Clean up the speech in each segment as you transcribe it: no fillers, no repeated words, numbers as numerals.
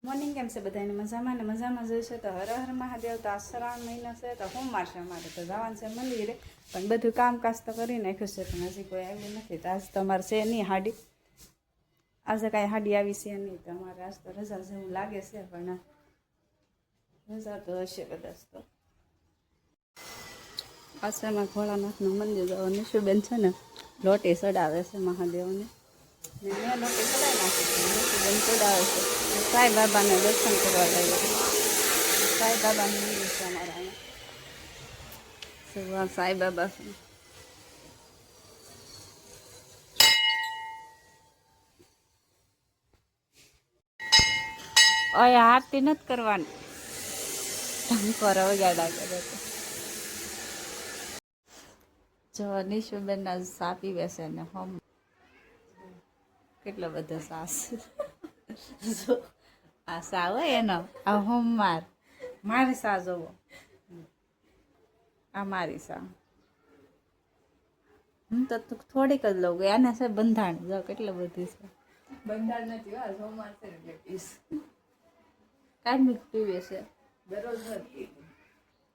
Morning કેમ છે બધાને મજામાં ને મજામાં જઈશે તો હર હર મહાદેવ તો આ શ્રાવણ મહિનો છે તો સોમવાર છે અમારે તો જવાનું છે મંદિરે પણ બધું કામકાજ તો કરી નાખ્યું છે પણ હજી કોઈ આવ્યું નથી તો આજ તો અમારે છે નહીં હાડી આજે કાંઈ હાડી આવી છે નહીં તો અમારે આજ તો રજા જેવું લાગે છે પણ રજા તો હશે કદાચ તો આશ્રમમાં ભોળાનાથનું મંદિર નિશુબેન છે ને લોટી ચડાવે છે મહાદેવને ને મેં લોટી ચડાવી નાખી છે નિશુબેન ચડાવે છે સાંઈ બાબાને દર્શન કરવા લઈએ સાંઈ બાબાનું મંદિર છે અમારા અહીંયા સાંઈ બાબા છે અહીંયા આરતી નથી કરવાની ઢંકોર વગાડા કરે તો જો નિશુબેનના સા પીવે છે ને હમ કેટલો બધો સાસ આ સા હોય એનો આ હોમવાર મારી સા જોવો આ મારી સા હું તો થોડીક જ લઉં આને છે બંધાણ જો કેટલું બધું છે બંધાણ નથી સોમવાર છે એટલે પીસ કાંઈ પીવે છે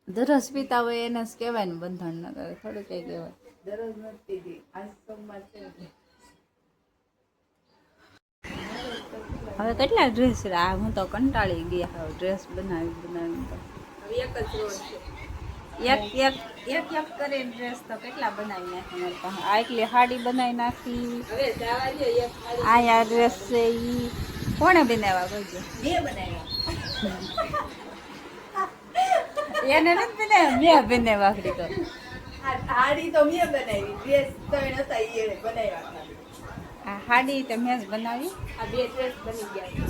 દરરોજ પીતા હોય એને જ કહેવાય ને બંધાણ ન કરે થોડું કઈ કહેવાય દરરોજ નથી પીધી આજ સોમવાર છે હવે કેટલા ડ્રેસ આ હું તો કંટાળી ગઈ હવે ડ્રેસ બનાવી તો હવે એક જ રોજ છે એક એક એક એક કરીને ડ્રેસ તો કેટલા બનાવી નાખી મારી પાસે આ એટલી સાડી બનાવી નાખી હવે જવા દે એક ખાલી આ ડ્રેસ છે એ કોણે બનાવ્યા બોલજો બે બનાવ્યા એને નથી બનાવ્યા મેં બનાવ્યા આખરી તો આ થાળી તો મેં બનાવી ડ્રેસ તો એને હતા એ બનાવ્યા આ સાડી તો મેં જ બનાવી આ બે ડ્રેસ બની ગયા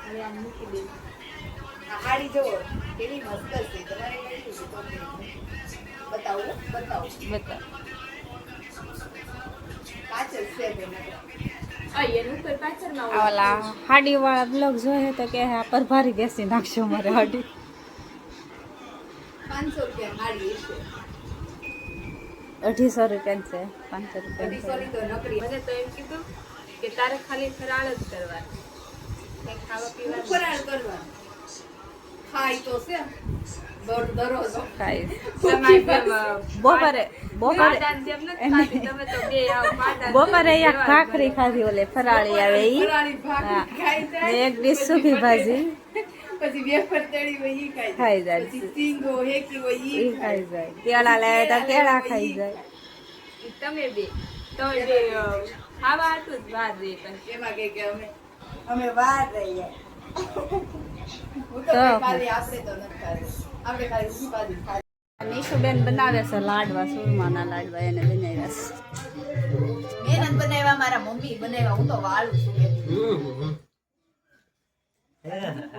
હવે આમ મૂકી દે આ હાડી જોવો કેવી મસ્ત છે તમારે બતાવો બતા કાચ જ છે એનું ઉપર પાછળમાં ઓલા સાડી વાળા બ્લોગ જોઈએ તો કે આ પર ભારી બેસી નાખશો મારે સાડી 500 રૂપિયા હાડી છે 250 રૂપિયા છે 500 રૂપિયા સોરી તો નકરી મને તો એમ કીધું કે તારે ખાલી ફરાળ જ કરવાનું કંઈ ખાવા પીવા ફરાળ કરવાનું ખાઈ તો છે દરરોજ ખાઈ તમારી બપોરે માદાન જેમ નથી ખાતી તમે તો બે આવ માદાન બપોરે એક ભાખરી ખાધી ઓલે ફરાળી આવે ઈ ફરાળી ભાખરી ખાઈ જાય એક ડીશ સૂકી ભાજી પછી વેફર તળી હોય ઈ ખાઈ જાય. પછી સિંગો હેકી હોય ઈ ઈ ખાઈ જાય કેળા લાવે તો કેળા ખાઈ જાય તમે બે ખાવા હતું જ વાર રહી પણ એમાં કે અમે વાર રહીએ હું તો ખાલી આપણે તો નથી ખાધી આપણે ખાલી ઊભી બાજુ ખાધી નિશુબેન બનાવે છે લાડવા સુરમાના લાડવા એને બનાવ્યા છે મેં નથી બનાવ્યા મારા મમ્મી બનાવ્યા હું તો વાળું છું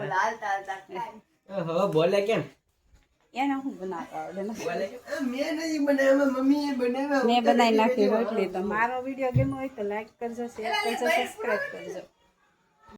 લાલતા ઓહો બોલે કેમ એને હું બનાવતા આવડે ને બોલે મેં નહીં બનાવ્યા મમ્મીએ બનાવ્યા મેં બનાવી નાખી રોટલી તો મારો વિડીયો ગમ્યો હોય તો લાઈક કરજો શેર કરજો સબસ્ક્રાઈબ કરજો